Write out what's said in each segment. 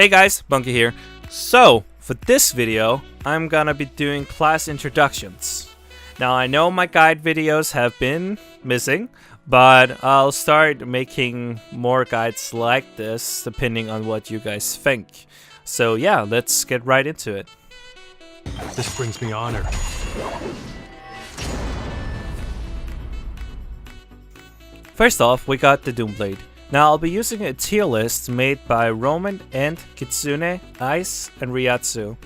Hey guys, Bunky here. So, for this video, I'm gonna be doing class introductions. Now I know my guide videos have been missing, but I'll start making more guides like this depending on what you guys think. So yeah, let's get right into it. This brings me honor. First off, we got the Doomblade. Now I'll be using a tier list made by Roman and Kitsune, Ice, and Ryatsu.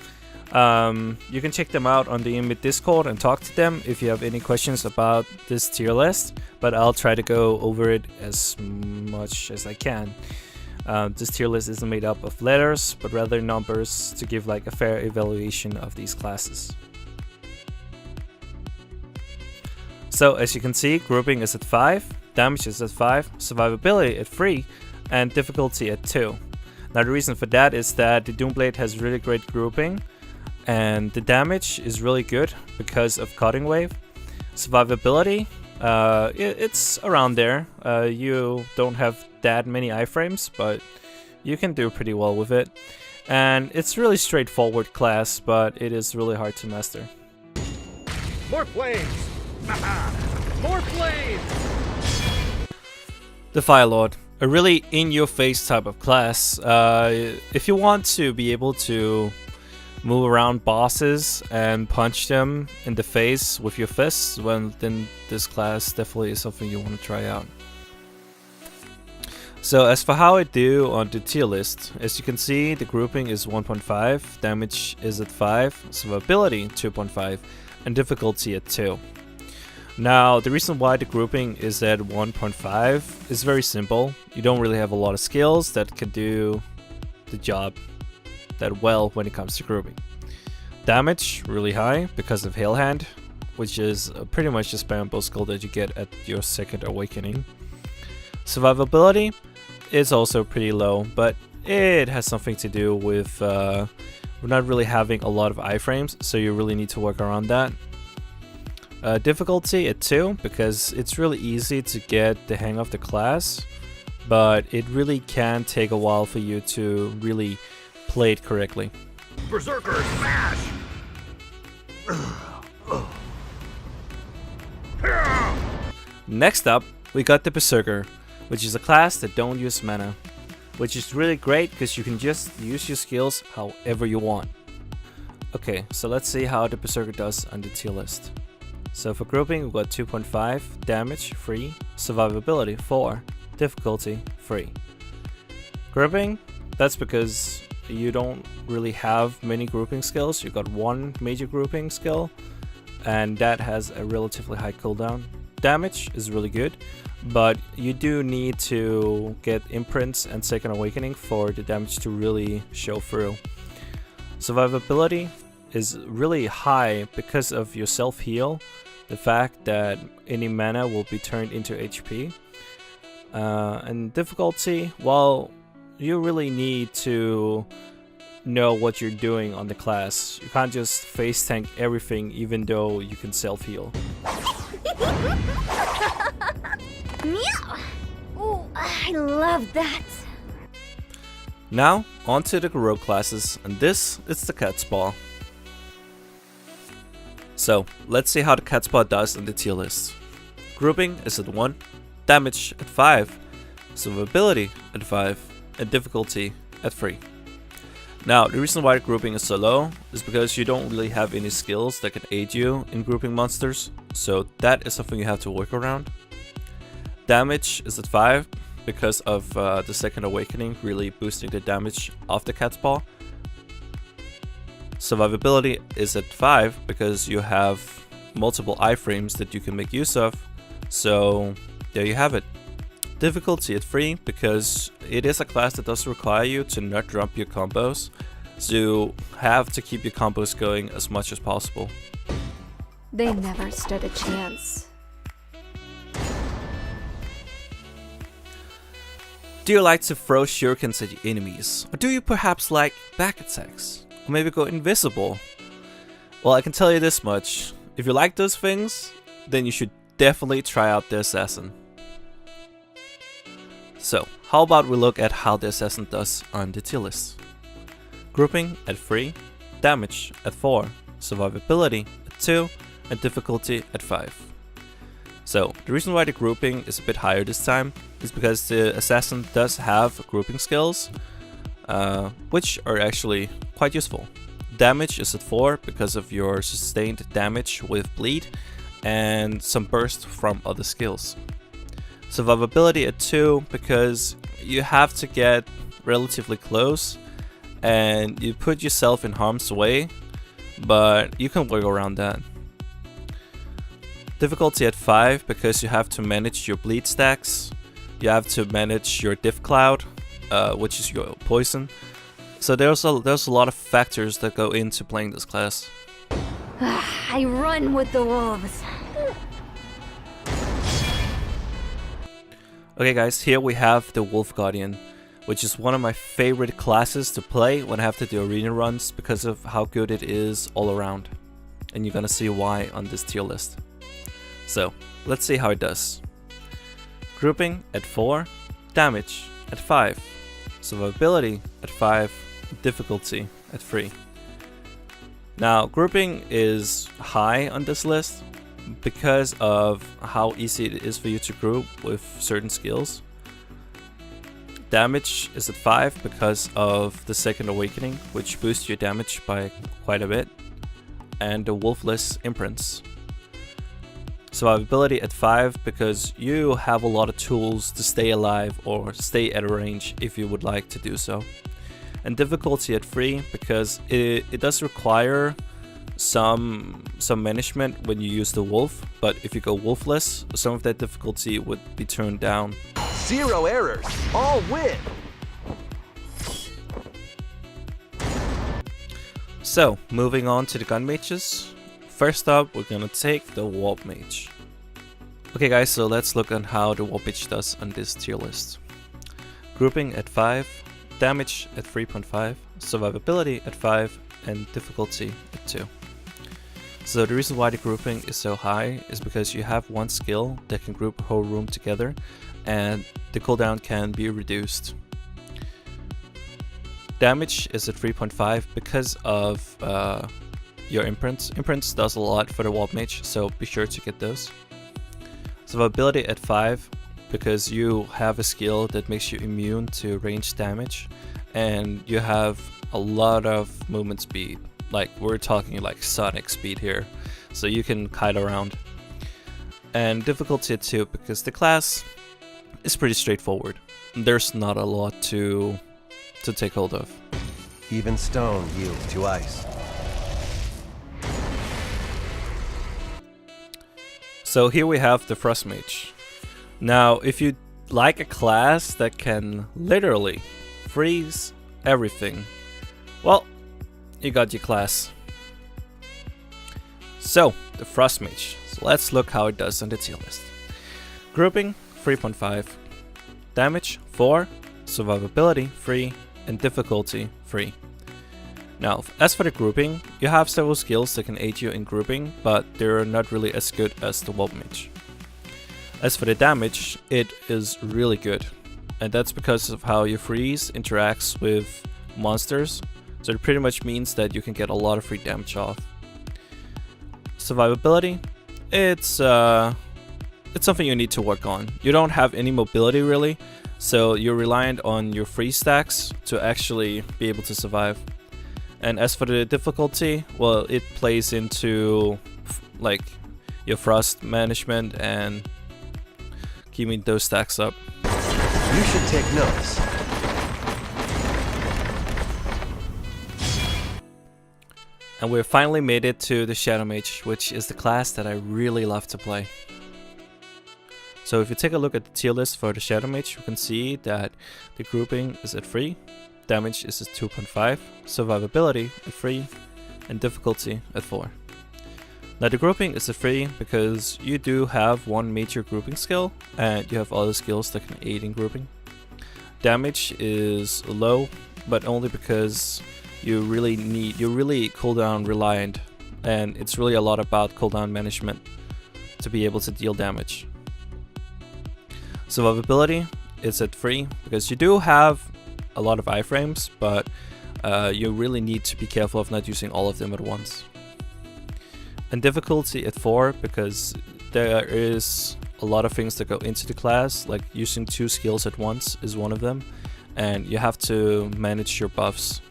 You can check them out on the Imid Discord and talk to them if you have any questions about this tier list, but I'll try to go over it as much as I can. This tier list isn't made up of letters, but rather numbers to give like a fair evaluation of these classes. So as you can see, grouping is at 5. Damage is at 5, survivability at 3, and difficulty at 2. Now the reason for that is that the Doomblade has really great grouping, and the damage is really good because of Cutting Wave. Survivability, it's around there. You don't have that many iframes, but you can do pretty well with it. And it's really straightforward class, but it is really hard to master. More flames! More flames! The Firelord, a really in-your-face type of class. If you want to be able to move around bosses and punch them in the face with your fists, well, then this class definitely is something you want to try out. So as for how I do on the tier list, as you can see, the grouping is 1.5, damage is at 5, survivability 2.5, and difficulty at 2. Now, the reason why the grouping is at 1.5 is very simple. You don't really have a lot of skills that can do the job that well when it comes to grouping. Damage, really high because of Hail Hand, which is pretty much the spammable skill that you get at your second awakening. Survivability is also pretty low, but it has something to do with we're not really having a lot of iframes, so you really need to work around that. Difficulty at 2, because it's really easy to get the hang of the class, but it really can take a while for you to really play it correctly. Berserker smash! Next up, we got the Berserker, which is a class that don't use mana, which is really great because you can just use your skills however you want. Okay, so let's see how the Berserker does on the tier list. So for grouping, we've got 2.5, damage 3, survivability 4, difficulty 3. Grouping, that's because you don't really have many grouping skills. You've got one major grouping skill, and that has a relatively high cooldown. Damage is really good, but you do need to get imprints and second awakening for the damage to really show through. Survivability is really high because of your self-heal, the fact that any mana will be turned into HP. And difficulty, well, you really need to know what you're doing on the class. You can't just face tank everything even though you can self-heal. Meow! Oh, I love that! Now, on to the rogue classes, and this is the Catspaw. So, let's see how the Catspaw does on the tier list. Grouping is at 1, damage at 5, survivability at 5, and difficulty at 3. Now, the reason why the grouping is so low is because you don't really have any skills that can aid you in grouping monsters, so that is something you have to work around. Damage is at 5 because of the second awakening really boosting the damage of the Catspaw. Survivability is at 5 because you have multiple iframes that you can make use of, so there you have it. Difficulty at 3 because it is a class that does require you to not drop your combos, so you have to keep your combos going as much as possible. They never stood a chance. Do you like to throw shurikens at your enemies? Or do you perhaps like back attacks? Or maybe go invisible? Well, I can tell you this much. If you like those things, then you should definitely try out the Assassin. So, how about we look at how the Assassin does on the tier list. Grouping at 3, damage at 4, survivability at 2, and difficulty at 5. So, the reason why the grouping is a bit higher this time is because the assassin does have grouping skills, which are actually quite useful. Damage is at 4 because of your sustained damage with bleed and some burst from other skills. Survivability at 2 because you have to get relatively close and you put yourself in harm's way, but you can work around that. Difficulty at 5 because you have to manage your bleed stacks, you have to manage your diff cloud, which is your poison. So there's a lot of factors that go into playing this class. I run with the wolves. Okay guys, here we have the Wolf Guardian, which is one of my favorite classes to play when I have to do arena runs because of how good it is all around. And you're gonna see why on this tier list. So, let's see how it does. Grouping at 4, damage at 5, survivability at 5, difficulty at 3. Now, grouping is high on this list because of how easy it is for you to group with certain skills. Damage is at 5 because of the second awakening, which boosts your damage by quite a bit, and the wolfless imprints. Survivability at 5 because you have a lot of tools to stay alive or stay at a range if you would like to do so. And difficulty at 3 because it does require some management when you use the wolf, but if you go wolfless, some of that difficulty would be turned down. 0 errors, all win! So, moving on to the gun mages. First up, we're gonna take the Warp Mage. Okay guys, so let's look at how the Warp Mage does on this tier list. Grouping at 5, damage at 3.5, survivability at 5, and difficulty at 2. So the reason why the grouping is so high is because you have one skill that can group a whole room together, and the cooldown can be reduced. Damage is at 3.5 because of your imprints. Imprints does a lot for the Warp Mage, so be sure to get those. Survivability at 5 because you have a skill that makes you immune to ranged damage, and you have a lot of movement speed. Like, we're talking like Sonic speed here, so you can kite around. And difficulty at 2 because the class is pretty straightforward. There's not a lot to take hold of. Even stone yields to ice. So here we have the Frost Mage. Now, if you like a class that can literally freeze everything, well, you got your class. So, the Frost Mage. So let's look how it does on the tier list. Grouping 3.5, damage 4, survivability 3, and difficulty 3. Now, as for the grouping, you have several skills that can aid you in grouping, but they're not really as good as the Warp Mage. As for the damage, it is really good, and that's because of how your freeze interacts with monsters, so it pretty much means that you can get a lot of free damage off. Survivability, it's something you need to work on. You don't have any mobility really, so you're reliant on your freeze stacks to actually be able to survive. And as for the difficulty, well, it plays into like your frost management and keeping those stacks up. You should take notes. And we've finally made it to the Shadow Mage, which is the class that I really love to play. So if you take a look at the tier list for the Shadow Mage, you can see that the grouping is at 3, damage is at 2.5, survivability at 3, and difficulty at 4. Now the grouping is at 3 because you do have one major grouping skill, and you have other skills that can aid in grouping. Damage is low, but only because you're really cooldown reliant, and it's really a lot about cooldown management to be able to deal damage. Survivability is at 3 because you do have a lot of iframes, but you really need to be careful of not using all of them at once. And difficulty at 4, because there is a lot of things that go into the class, like using 2 skills at once is one of them, and you have to manage your buffs.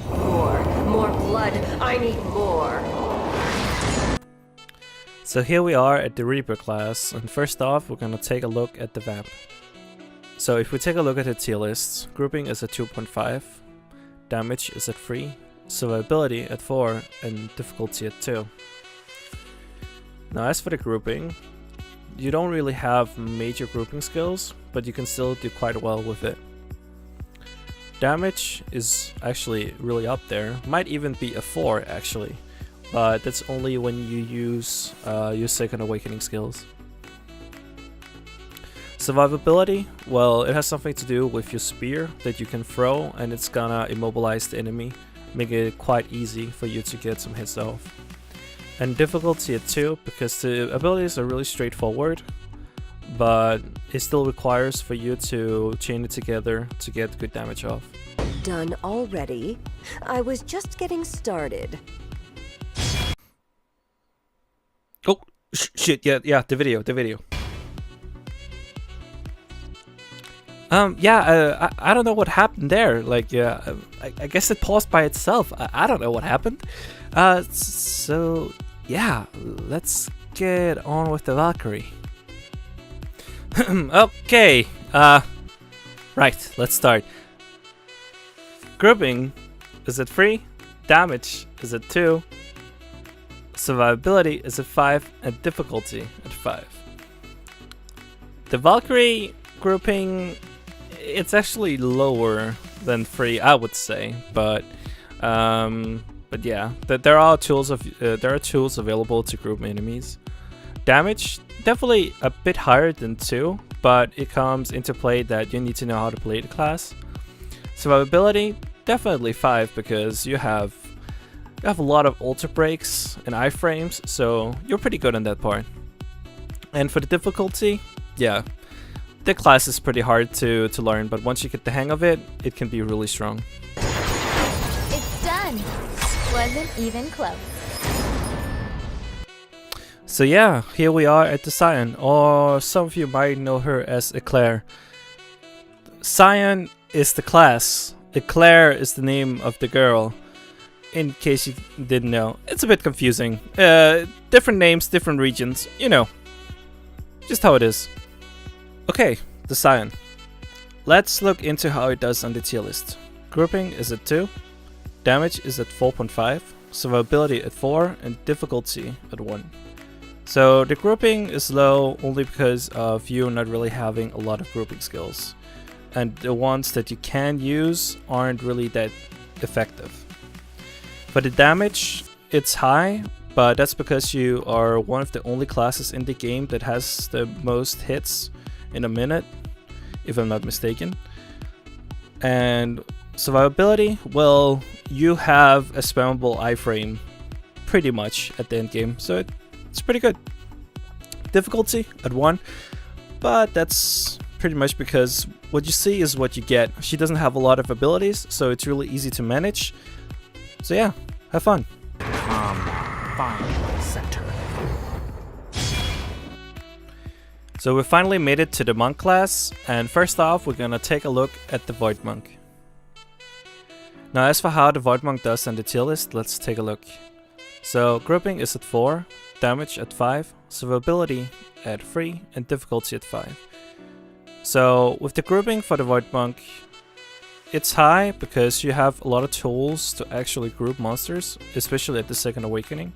More blood. I need more. So here we are at the Reaper class, and first off we're gonna take a look at the Vamp. So if we take a look at the tier list, grouping is at 2.5, damage is at 3, survivability at 4, and difficulty at 2. Now as for the grouping, you don't really have major grouping skills, but you can still do quite well with it. Damage is actually really up there, might even be a 4 actually, but that's only when you use your Second Awakening skills. Survivability, well, it has something to do with your spear that you can throw, and it's gonna immobilize the enemy, make it quite easy for you to get some hits off. And difficulty at 2, because the abilities are really straightforward, but it still requires for you to chain it together to get good damage off. Done already? I was just getting started. Oh, shit, yeah, the video. I don't know what happened there. Like, I guess it paused by itself. I don't know what happened. So, yeah, let's get on with the Valkyrie. Okay, right, let's start. Grouping is at 3, damage is at 2, survivability is at 5, and difficulty at 5. The Valkyrie grouping, it's actually lower than 3, I would say, but yeah, there are tools available to group enemies. Damage, definitely a bit higher than 2, but it comes into play that you need to know how to play the class. Survivability, definitely 5, because you have a lot of ultra breaks and iframes, so you're pretty good on that part. And for the difficulty, yeah, the class is pretty hard to learn, but once you get the hang of it, it can be really strong. It's done. Wasn't even close. So yeah, here we are at the Scion, or some of you might know her as Eclair. Scion is the class, Eclair is the name of the girl, in case you didn't know. It's a bit confusing. Different names, different regions, you know. Just how it is. Okay, the Scion. Let's look into how it does on the tier list. Grouping is at 2, damage is at 4.5, survivability at 4, and difficulty at 1. So the grouping is low only because of you not really having a lot of grouping skills, and the ones that you can use aren't really that effective. For the damage, it's high, but that's because you are one of the only classes in the game that has the most hits in a minute, if I'm not mistaken. And survivability, well, you have a spammable iframe pretty much at the end game, so it's pretty good. Difficulty at 1, but that's pretty much because what you see is what you get. She doesn't have a lot of abilities, so it's really easy to manage. So yeah, have fun. Fine center. So we finally made it to the Monk class, and first off we're gonna take a look at the Void Monk. Now as for how the Void Monk does on the tier list, let's take a look. So grouping is at 4, damage at 5, survivability at 3, and difficulty at 5. So with the grouping for the Void Monk, it's high because you have a lot of tools to actually group monsters, especially at the Second Awakening.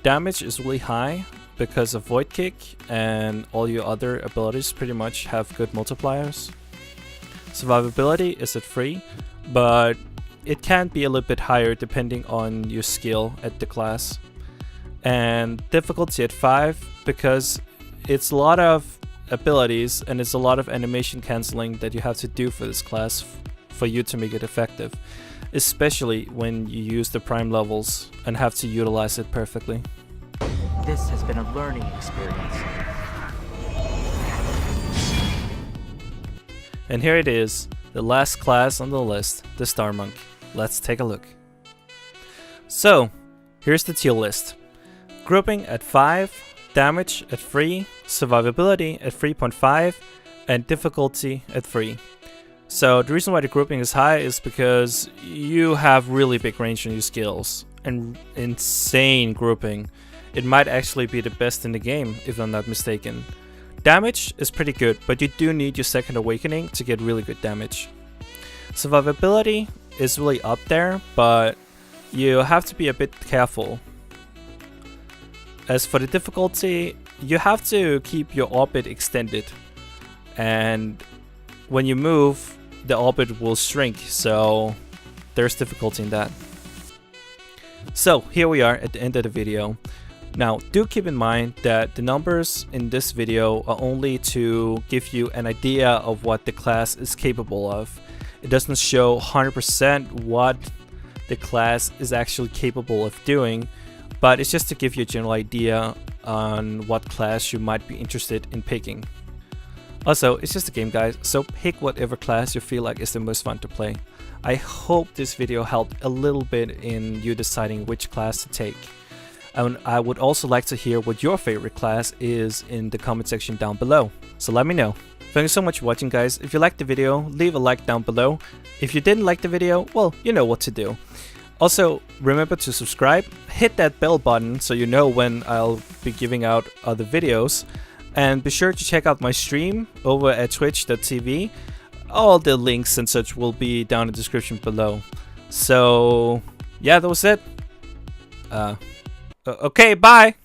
Damage is really high because of Void Kick, and all your other abilities pretty much have good multipliers. Survivability is at 3, but it can be a little bit higher depending on your skill at the class. And difficulty at 5 because it's a lot of abilities and it's a lot of animation cancelling that you have to do for this class for you to make it effective, especially when you use the prime levels and have to utilize it perfectly. This has been a learning experience. And here it is, the last class on the list, the Star Monk. Let's take a look. So, here's the tier list. Grouping at 5, damage at 3, survivability at 3.5, and difficulty at 3. So the reason why the grouping is high is because you have really big range on your skills and insane grouping. It might actually be the best in the game, if I'm not mistaken. Damage is pretty good, but you do need your second awakening to get really good damage. Survivability is really up there, but you have to be a bit careful. As for the difficulty, you have to keep your orbit extended, and when you move, the orbit will shrink, so there's difficulty in that. So here we are at the end of the video. Now do keep in mind that the numbers in this video are only to give you an idea of what the class is capable of. It doesn't show 100% what the class is actually capable of doing, but it's just to give you a general idea on what class you might be interested in picking. Also, it's just a game, guys, so pick whatever class you feel like is the most fun to play. I hope this video helped a little bit in you deciding which class to take. And I would also like to hear what your favorite class is in the comment section down below, so let me know. Thank you so much for watching, guys. If you liked the video, leave a like down below. If you didn't like the video, well, you know what to do. Also, remember to subscribe, hit that bell button so you know when I'll be giving out other videos. And be sure to check out my stream over at twitch.tv. All the links and such will be down in the description below. So, yeah, that was it. Okay, bye!